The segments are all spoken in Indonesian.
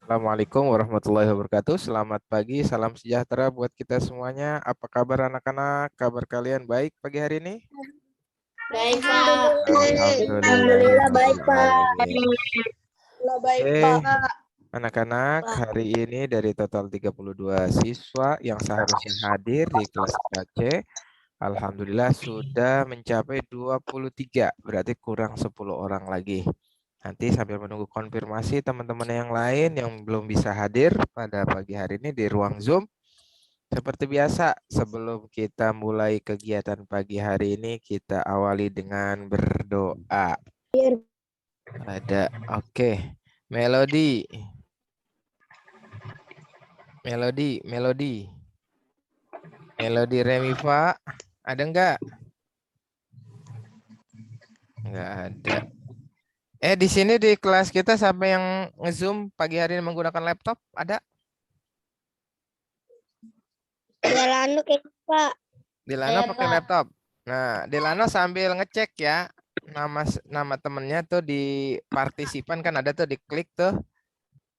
Assalamualaikum warahmatullahi wabarakatuh. Selamat pagi, salam sejahtera buat kita semuanya. Apa kabar anak-anak? Kabar kalian baik pagi hari ini? Baik, Pak. Alhamdulillah baik, Pak. Alhamdulillahirobbilalamin. Alhamdulillah baik, Oke, Pak. anak-anak, hari ini dari total 32 siswa yang seharusnya hadir di kelas IPC, alhamdulillah sudah mencapai 23, berarti kurang 10 orang lagi. Nanti sambil menunggu konfirmasi teman-teman yang lain yang belum bisa hadir pada pagi hari ini di ruang Zoom. Seperti biasa, sebelum kita mulai kegiatan pagi hari ini, kita awali dengan berdoa. Ada, oke. Melodi. Melodi Remifa, ada enggak? Enggak ada. Di sini di kelas kita sampai yang nge-Zoom pagi hari ini menggunakan laptop, ada? Delano kayak Pak. Delano Ada, pakai Pak. laptop. Nah, Delano sambil ngecek ya nama temennya tuh di partisipan kan ada tuh diklik tuh.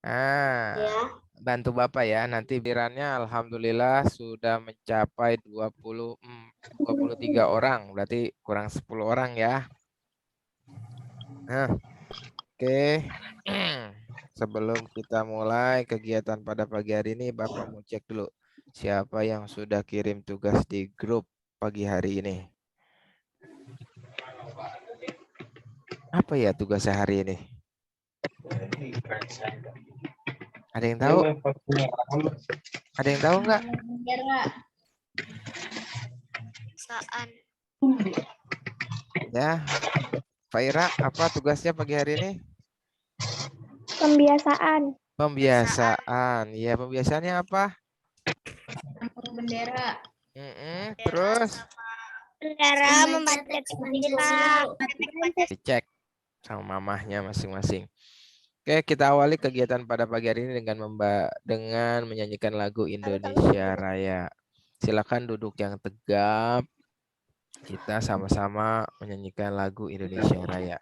Nah, Ya. bantu Bapak ya. Nanti birannya alhamdulillah sudah mencapai 23 orang, berarti kurang 10 orang ya. Nah, oke. Sebelum kita mulai kegiatan pada pagi hari ini, Bapak mau cek dulu siapa yang sudah kirim tugas di grup pagi hari ini. Apa ya tugas hari ini? Ada yang tahu? Ada yang tahu nggak? Biar nggak. Saan. Ya, Faira, apa tugasnya pagi hari ini? Pembiasaan. Pembiasaan. Ya, pembiasaannya apa? Angkut bendera. Terus Bendera membaca kita. dicek sama mamahnya masing-masing. Oke, kita awali kegiatan pada pagi hari ini dengan menyanyikan lagu Indonesia Raya. Silakan duduk yang tegap. Kita sama-sama menyanyikan lagu Indonesia Raya.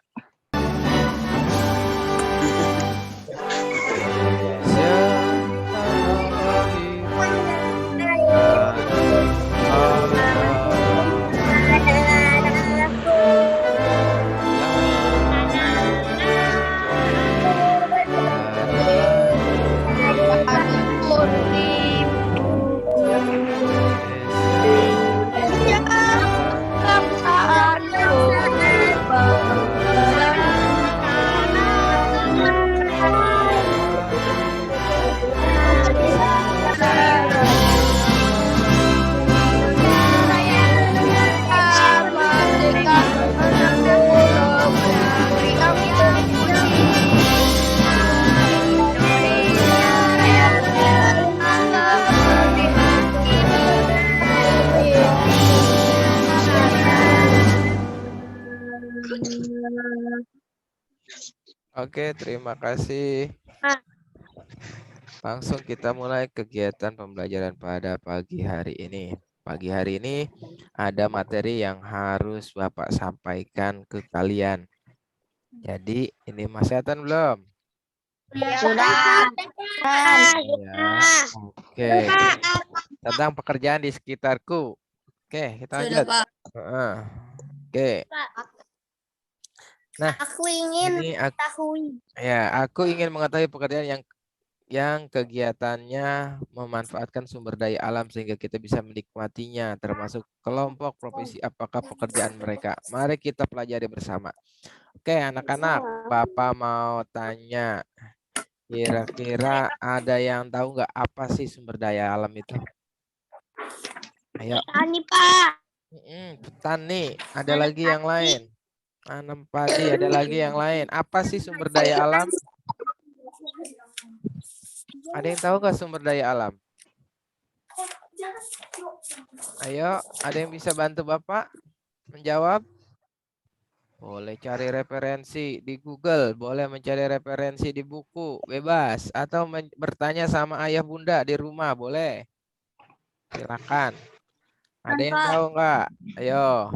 Oke, terima kasih. Langsung kita mulai kegiatan pembelajaran pada pagi hari ini. Pagi hari ini ada materi yang harus Bapak sampaikan ke kalian. Jadi, ini Mas Setan belum? Sudah. Ya, oke. Tentang pekerjaan di sekitarku. Oke, kita lanjut. Oke. Nah, Aku ingin ini mengetahui. aku ingin mengetahui pekerjaan yang kegiatannya memanfaatkan sumber daya alam sehingga kita bisa menikmatinya, termasuk kelompok profesi apakah pekerjaan mereka. Mari kita pelajari bersama. Oke, anak-anak, Bapak mau tanya, kira-kira ada yang tahu nggak apa sih sumber daya alam itu? Ayo. Petani, Pak. Petani, ada lagi yang lain. Nanam padi, ada lagi yang lain. Apa sih sumber daya alam? Ada yang tahu nggak sumber daya alam? Ayo, ada yang bisa bantu Bapak menjawab? Boleh cari referensi di Google, boleh mencari referensi di buku, bebas. Atau bertanya sama ayah bunda di rumah, boleh. Silakan. Ada yang tahu nggak? Ayo.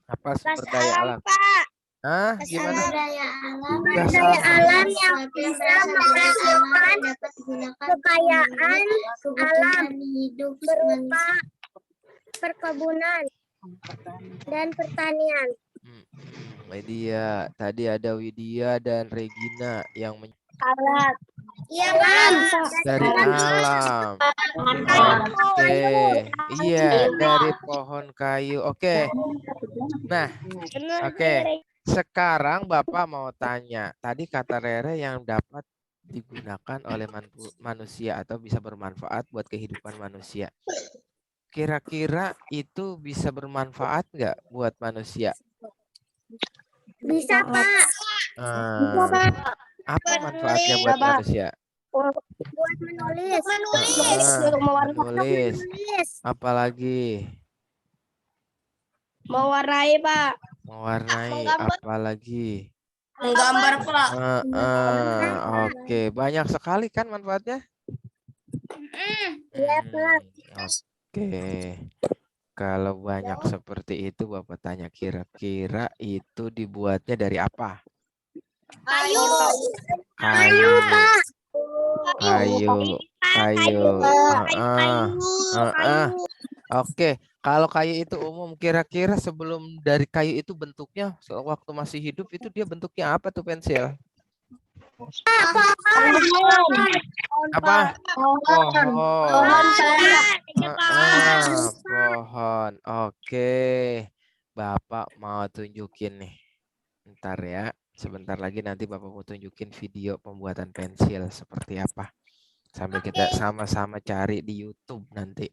Apa sumber daya alam? Pak. Ah, gimana? Daya alam. Udah Daya sama. alam yang bisa menghasilkan kekayaan alam hidup berupa perkebunan dan pertanian. Widya, tadi ada Widya dan Regina yang Alat. Iya, Pak. dari alam. Oke, iya dari pohon kayu. Oke, nah, oke. Sekarang Bapak mau tanya. Tadi kata Rere yang dapat digunakan oleh manusia atau bisa bermanfaat buat kehidupan manusia. Kira-kira itu bisa bermanfaat nggak buat manusia? Bisa, Pak. Apa manfaatnya buat manusia? Buat menulis. Menulis. Apalagi? Mewarnai, Pak. Mewarnai. Apalagi? Menggambar, Pak. Oke, banyak sekali kan manfaatnya? Iya, Pak. Oke. Kalau banyak seperti itu, Bapak tanya kira-kira itu dibuatnya dari apa? Kayu. Kayu. Pak. Kayu. Kayu. Oke, kalau kayu itu umum, kira-kira sebelum dari kayu itu bentuknya, waktu masih hidup itu dia bentuknya apa tuh pensil? Apa? Pohon. Pohon. Oke. Bapak mau tunjukin nih. Ntar ya. Sebentar lagi nanti Bapak mau tunjukin video pembuatan pensil seperti apa. Sambil kita sama-sama cari di YouTube nanti.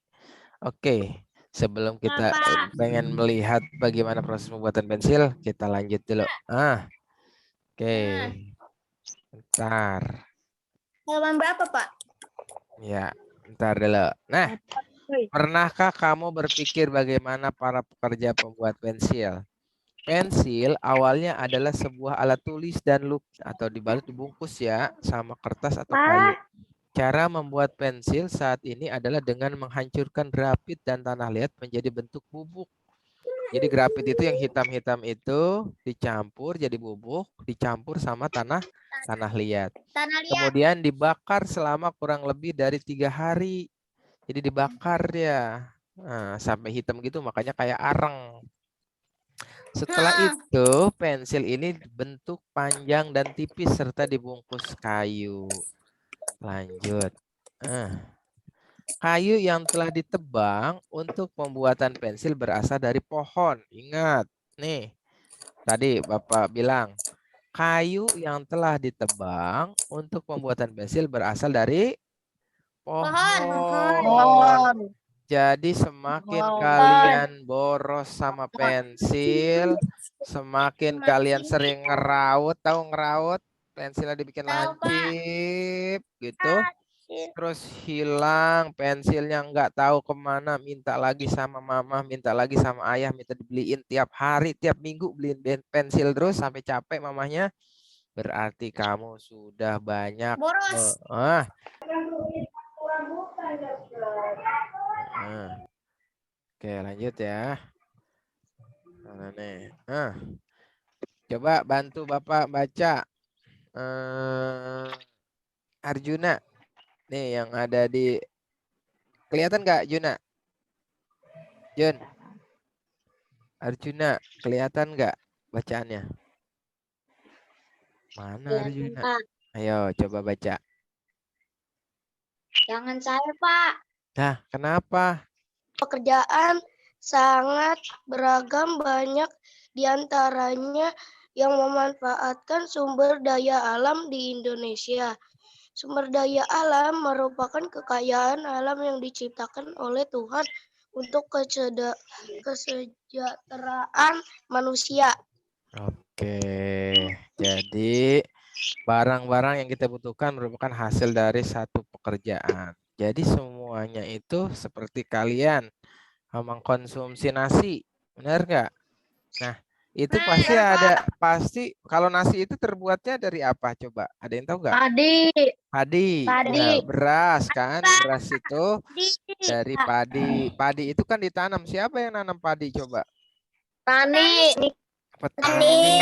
Oke. Sebelum kita pengen melihat bagaimana proses pembuatan pensil, kita lanjut dulu. Oke. Bentar. Halaman berapa, Pak? Ya, bentar dulu. Nah, pernahkah kamu berpikir bagaimana para pekerja pembuat pensil? Pensil awalnya adalah sebuah alat tulis dan lukis atau dibalut dibungkus ya sama kertas atau kayu. Cara membuat pensil saat ini adalah dengan menghancurkan grafit dan tanah liat menjadi bentuk bubuk. Jadi grafit itu yang hitam-hitam itu dicampur jadi bubuk, dicampur sama tanah liat. Kemudian dibakar selama kurang lebih dari 3 hari. Jadi dibakar ya. Nah, sampai hitam gitu makanya kayak arang. Setelah itu pensil ini bentuk panjang dan tipis serta dibungkus kayu. Lanjut. Kayu yang telah ditebang untuk pembuatan pensil berasal dari pohon. Ingat, nih. Tadi Bapak bilang, kayu yang telah ditebang untuk pembuatan pensil berasal dari pohon. Jadi semakin kalian boros sama pensil, semakin kalian sering ngeraut, tahu ngeraut? Pensilnya dibikin lancip gitu. Terus hilang, pensilnya nggak tahu kemana, minta lagi sama mama, minta lagi sama ayah, minta dibeliin tiap hari, tiap minggu beliin pensil terus sampai capek mamanya. Berarti kamu sudah banyak Boros. Oke, lanjut ya. Coba bantu Bapak baca Arjuna. Nih yang ada di kelihatan nggak Juna? Jun. Arjuna, kelihatan nggak bacaannya? Mana Arjuna? Ayo coba baca. Jangan saya, Pak. Nah, kenapa? Pekerjaan sangat beragam, banyak diantaranya yang memanfaatkan sumber daya alam di Indonesia. Sumber daya alam merupakan kekayaan alam yang diciptakan oleh Tuhan untuk kesejahteraan manusia. Oke, jadi barang-barang yang kita butuhkan merupakan hasil dari satu pekerjaan. Jadi semuanya itu seperti kalian mengkonsumsi nasi, benar nggak? Nah, itu pasti kalau nasi itu terbuatnya dari apa? Coba, ada yang tahu nggak? Padi. Nah, beras kan? Beras itu dari padi. Padi itu kan ditanam. Siapa yang nanam padi? Coba. Petani.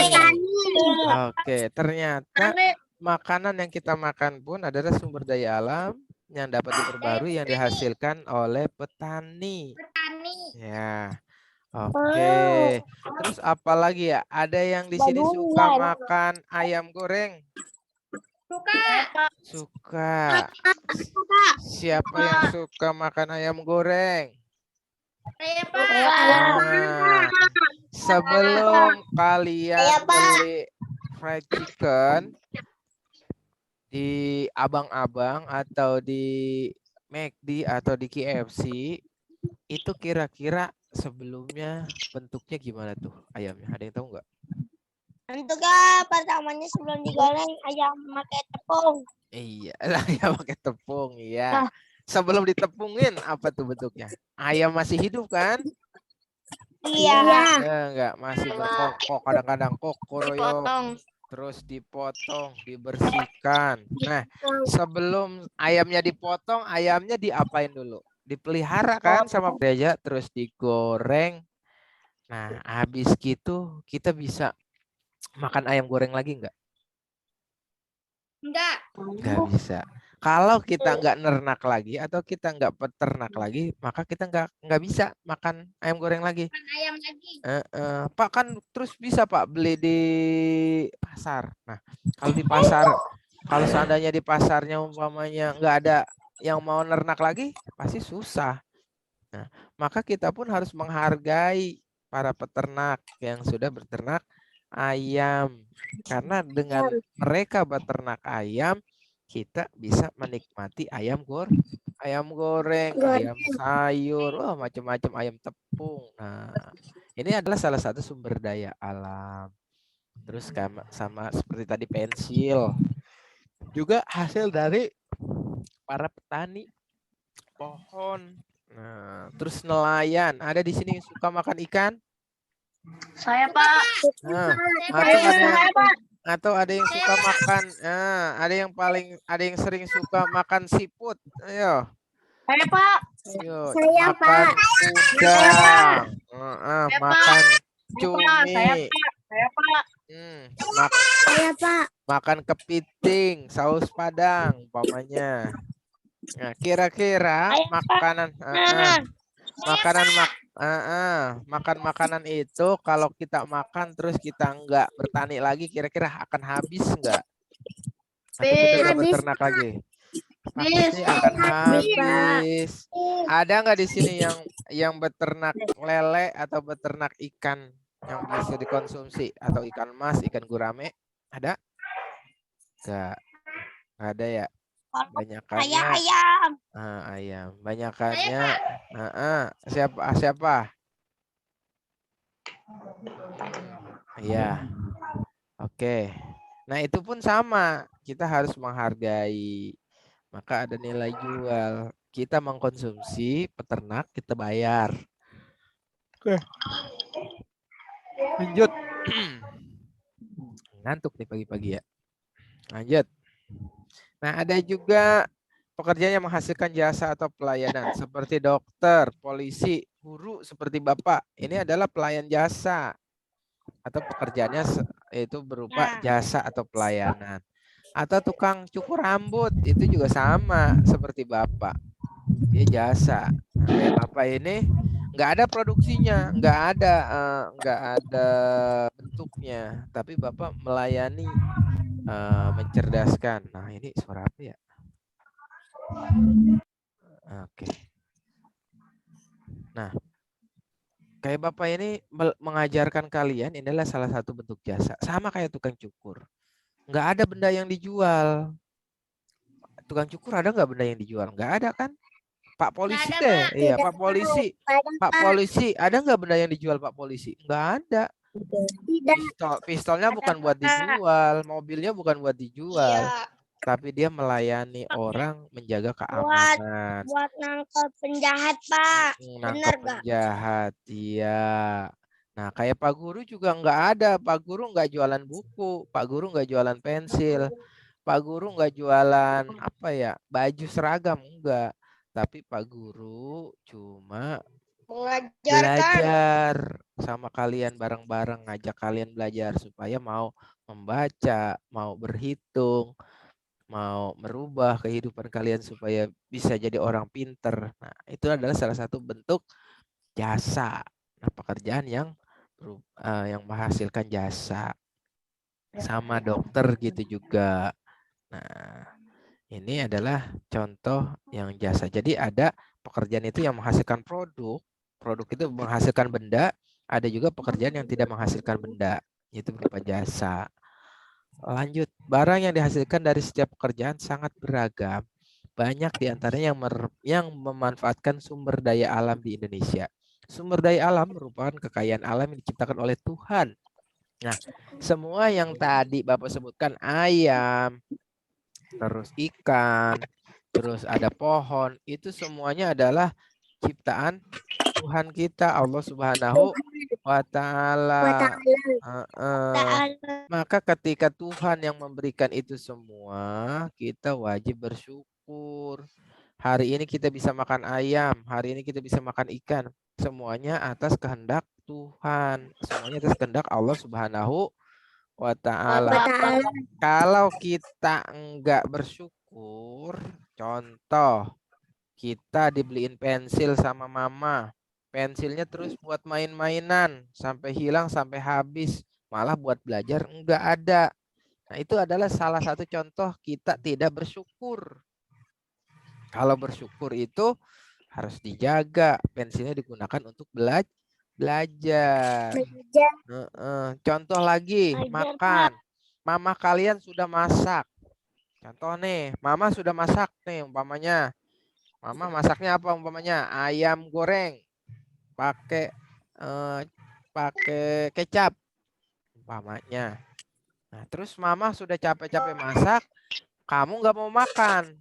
Oke, ternyata makanan yang kita makan pun adalah sumber daya alam yang dapat diperbarui yang dihasilkan oleh petani. Ya. Oke. Terus apa lagi ya? Ada yang di sini suka makan ayam goreng? Suka. Siapa yang suka makan ayam goreng? Nah, sebelum kalian beli fried chicken di abang-abang atau di McD atau di KFC, itu kira-kira sebelumnya bentuknya gimana tuh ayamnya? Ada yang tahu nggak? Bentuknya pertamanya sebelum digoreng ayam pakai tepung. Iya, ayam pakai tepung, iya. Sebelum ditepungin apa tuh bentuknya? Ayam masih hidup kan? Iya. Enggak, masih berkokok, kadang-kadang kokoroyok. Terus dipotong, dibersihkan. Nah, sebelum ayamnya dipotong, ayamnya diapain dulu? Dipelihara kan sama gereja, terus digoreng. Nah, habis gitu kita bisa makan ayam goreng lagi enggak? Enggak bisa. Kalau kita nggak nernak lagi atau kita nggak peternak lagi, maka kita nggak bisa makan ayam goreng lagi. Pak kan terus bisa Pak beli di pasar. Nah, kalau di pasar, kalau seandainya di pasarnya umpamanya nggak ada yang mau nernak lagi, pasti susah. Nah, maka kita pun harus menghargai para peternak yang sudah berternak ayam. Karena dengan mereka beternak ayam, kita bisa menikmati ayam goreng, ayam sayur, wah macam-macam ayam tepung. Nah, ini adalah salah satu sumber daya alam. Terus sama seperti tadi pensil, juga hasil dari para petani pohon. Nah, terus nelayan. Ada di sini yang suka makan ikan? Saya Pak. Nah, atau ada yang suka makan, ada yang sering suka makan siput. Ayo. Saya Pak. Ayo, makan udang. Makan cumi. Saya Pak. Makan kepiting, saus padang umpamanya. Nah, kira-kira makanan makan makanan itu kalau kita makan terus kita nggak bertani lagi, kira-kira akan habis nggak? Atau kita nggak beternak lagi? Pasti akan habis. Ada nggak di sini yang beternak lele atau beternak ikan yang bisa dikonsumsi atau ikan mas, ikan gurame? Ada? Nggak ada ya. Banyakannya ayam. ayam. Banyakannya siapa? Iya. Oke. Nah, itu pun sama. Kita harus menghargai. Maka ada nilai jual. Kita mengkonsumsi peternak, kita bayar. Oke. Lanjut. Ngantuk nih pagi-pagi ya. Lanjut. Nah, ada juga pekerjaan yang menghasilkan jasa atau pelayanan seperti dokter, polisi, guru seperti Bapak. Ini adalah pelayan jasa atau pekerjaannya itu berupa jasa atau pelayanan. Atau tukang cukur rambut itu juga sama seperti Bapak. Dia jasa. Nah, kayak Bapak ini nggak ada produksinya, nggak ada bentuknya, tapi Bapak melayani, mencerdaskan. Nah, ini suara apa ya? Oke. Nah, kayak Bapak ini mengajarkan kalian, ini adalah salah satu bentuk jasa. Sama kayak tukang cukur. Nggak ada benda yang dijual. Tukang cukur ada nggak benda yang dijual? Nggak ada kan? Pak polisi deh. Iya, Pak polisi. Pak polisi, ada nggak benda yang dijual Pak polisi? Nggak ada. Pistolnya bukan buat dijual, mobilnya bukan buat dijual. Tapi dia melayani orang, menjaga keamanan. Buat nangkep penjahat, Pak. Nangkep penjahat, iya. Nah, kayak Pak Guru juga nggak ada. Pak Guru nggak jualan buku. Pak Guru nggak jualan pensil. Pak Guru nggak jualan apa ya, baju seragam, enggak. Tapi Pak Guru cuma Mengajarkan. belajar sama kalian bareng-bareng, ngajak kalian belajar supaya mau membaca, mau berhitung, mau merubah kehidupan kalian supaya bisa jadi orang pinter. Nah, itu adalah salah satu bentuk jasa. Nah, pekerjaan yang menghasilkan jasa. Sama dokter gitu juga. Nah, ini adalah contoh yang jasa. Jadi ada pekerjaan itu yang menghasilkan produk, produk itu menghasilkan benda, ada juga pekerjaan yang tidak menghasilkan benda, itu berupa jasa. Lanjut, barang yang dihasilkan dari setiap pekerjaan sangat beragam. Banyak di antaranya yang memanfaatkan sumber daya alam di Indonesia. Sumber daya alam merupakan kekayaan alam yang diciptakan oleh Tuhan. Nah, semua yang tadi Bapak sebutkan, ayam, terus ikan, terus ada pohon, itu semuanya adalah ciptaan Tuhan kita, Allah Subhanahu wa Ta'ala. Maka ketika Tuhan yang memberikan itu semua, kita wajib bersyukur. Hari ini kita bisa makan ayam, hari ini kita bisa makan ikan. Semuanya atas kehendak Tuhan. Semuanya atas kehendak Allah Subhanahu wa Ta'ala. Kalau kita enggak bersyukur, contoh, kita dibeliin pensil sama mama. Pensilnya terus buat main-mainan, sampai hilang, sampai habis. Malah buat belajar enggak ada. Nah, itu adalah salah satu contoh kita tidak bersyukur. Kalau bersyukur itu harus dijaga. Pensilnya digunakan untuk belajar. Contoh lagi, makan. Mama kalian sudah masak. Contoh nih, mama sudah masak nih umpamanya. Mama masaknya apa umpamanya? Ayam goreng. Pakai kecap umpamanya. Nah, terus mama sudah capek-capek masak, kamu nggak mau makan.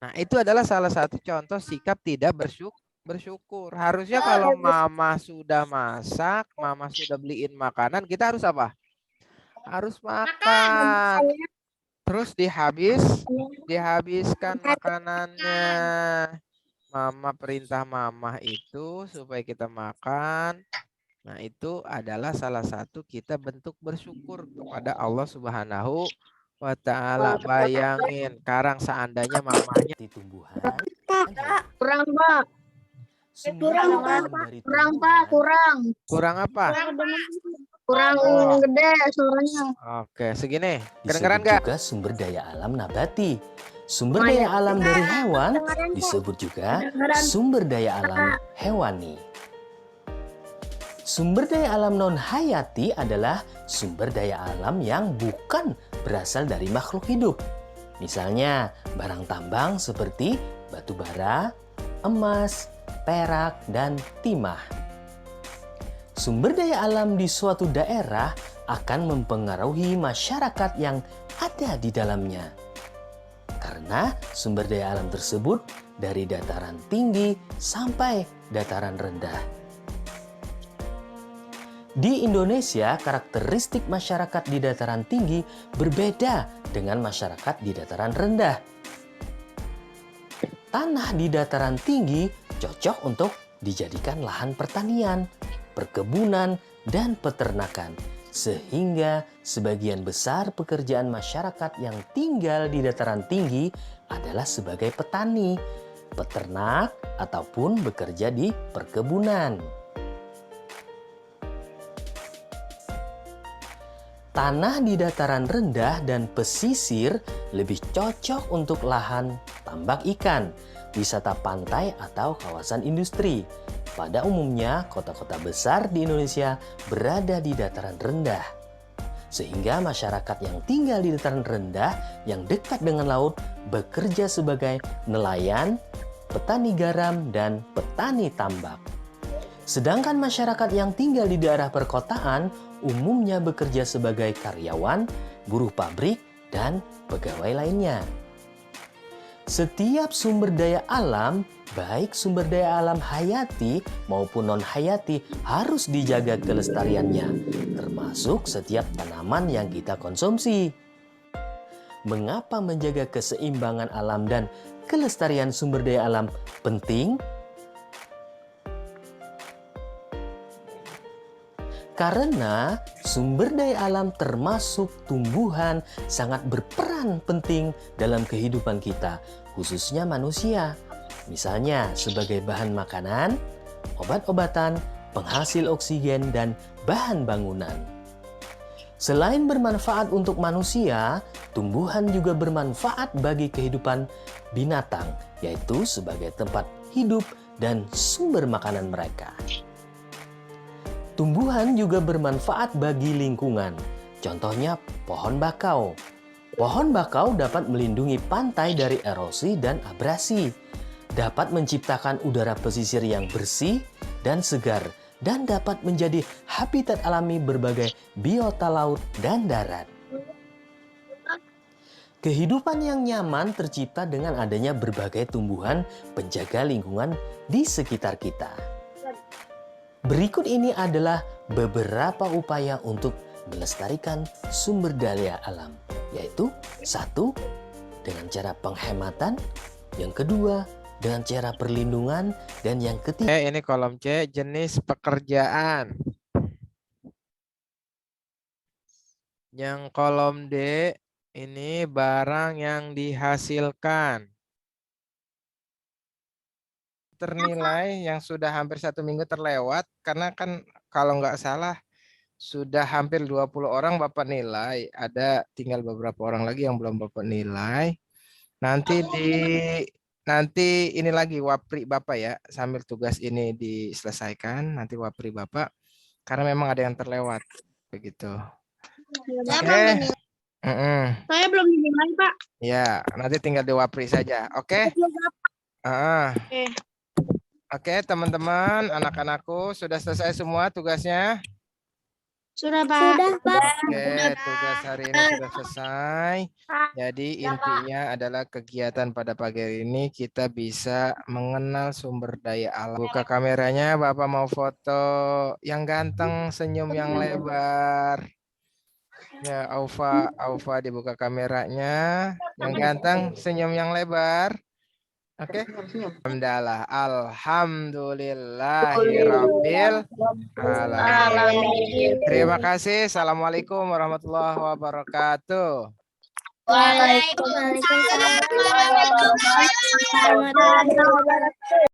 Nah, itu adalah salah satu contoh sikap tidak bersyukur. Harusnya kalau mama sudah masak, mama sudah beliin makanan, kita harus apa? Harus makan. Terus dihabiskan makanannya. Mama perintah mama itu supaya kita makan. Nah, itu adalah salah satu kita bentuk bersyukur kepada Allah Subhanahu wa Ta'ala. Bayangin, sekarang seandainya mamanya di tumbuhan. Kurang, Pak. Kurang apa? Kurang gede suaranya. Oke, segini. Disebut Kedengeran nggak? juga sumber daya alam nabati. Sumber daya alam dari hewan disebut juga sumber daya alam hewani. Sumber daya alam non-hayati adalah sumber daya alam yang bukan berasal dari makhluk hidup. Misalnya barang tambang seperti batu bara, emas, perak, dan timah. Sumber daya alam di suatu daerah akan mempengaruhi masyarakat yang ada di dalamnya. Karena sumber daya alam tersebut dari dataran tinggi sampai dataran rendah. Di Indonesia, karakteristik masyarakat di dataran tinggi berbeda dengan masyarakat di dataran rendah. Tanah di dataran tinggi cocok untuk dijadikan lahan pertanian, perkebunan, dan peternakan. Sehingga sebagian besar pekerjaan masyarakat yang tinggal di dataran tinggi adalah sebagai petani, peternak, ataupun bekerja di perkebunan. Tanah di dataran rendah dan pesisir lebih cocok untuk lahan tambak ikan, wisata pantai, atau kawasan industri. Pada umumnya, kota-kota besar di Indonesia berada di dataran rendah. Sehingga masyarakat yang tinggal di dataran rendah yang dekat dengan laut bekerja sebagai nelayan, petani garam, dan petani tambak. Sedangkan masyarakat yang tinggal di daerah perkotaan umumnya bekerja sebagai karyawan, buruh pabrik, dan pegawai lainnya. Setiap sumber daya alam, baik sumber daya alam hayati maupun non-hayati, harus dijaga kelestariannya, termasuk setiap tanaman yang kita konsumsi. Mengapa menjaga keseimbangan alam dan kelestarian sumber daya alam penting? Karena sumber daya alam termasuk tumbuhan sangat berperan penting dalam kehidupan kita, khususnya manusia. Misalnya sebagai bahan makanan, obat-obatan, penghasil oksigen, dan bahan bangunan. Selain bermanfaat untuk manusia, tumbuhan juga bermanfaat bagi kehidupan binatang, yaitu sebagai tempat hidup dan sumber makanan mereka. Tumbuhan juga bermanfaat bagi lingkungan. Contohnya pohon bakau. Pohon bakau dapat melindungi pantai dari erosi dan abrasi, dapat menciptakan udara pesisir yang bersih dan segar, dan dapat menjadi habitat alami berbagai biota laut dan darat. Kehidupan yang nyaman tercipta dengan adanya berbagai tumbuhan penjaga lingkungan di sekitar kita. Berikut ini adalah beberapa upaya untuk melestarikan sumber daya alam, yaitu 1. Dengan cara penghematan, yang kedua dengan cara perlindungan, dan yang ketiga. Ini kolom C, jenis pekerjaan. Yang kolom D, ini barang yang dihasilkan. Ternilai yang sudah hampir 1 minggu terlewat, karena kan kalau nggak salah sudah hampir 20 orang Bapak nilai. Ada tinggal beberapa orang lagi yang belum Bapak nilai. Nanti ini lagi wapri Bapak ya, sambil tugas ini diselesaikan, nanti wapri Bapak, karena memang ada yang terlewat. Begitu. Oke. Saya belum dinilai, Pak. Ya, nanti tinggal diwapri saja. Oke? Oke, teman-teman, anak-anakku, sudah selesai semua tugasnya? Sudah, Pak. Oke, tugas hari ini sudah selesai. Jadi intinya adalah kegiatan pada pagi hari ini kita bisa mengenal sumber daya alam. Buka kameranya, Bapak mau foto yang ganteng, senyum yang lebar. Ya, Aufa dibuka kameranya. Yang ganteng, senyum yang lebar. Oke. Alhamdulillahirabbil alamin. Terima kasih. Assalamualaikum warahmatullahi wabarakatuh. Waalaikumsalam warahmatullahi wabarakatuh.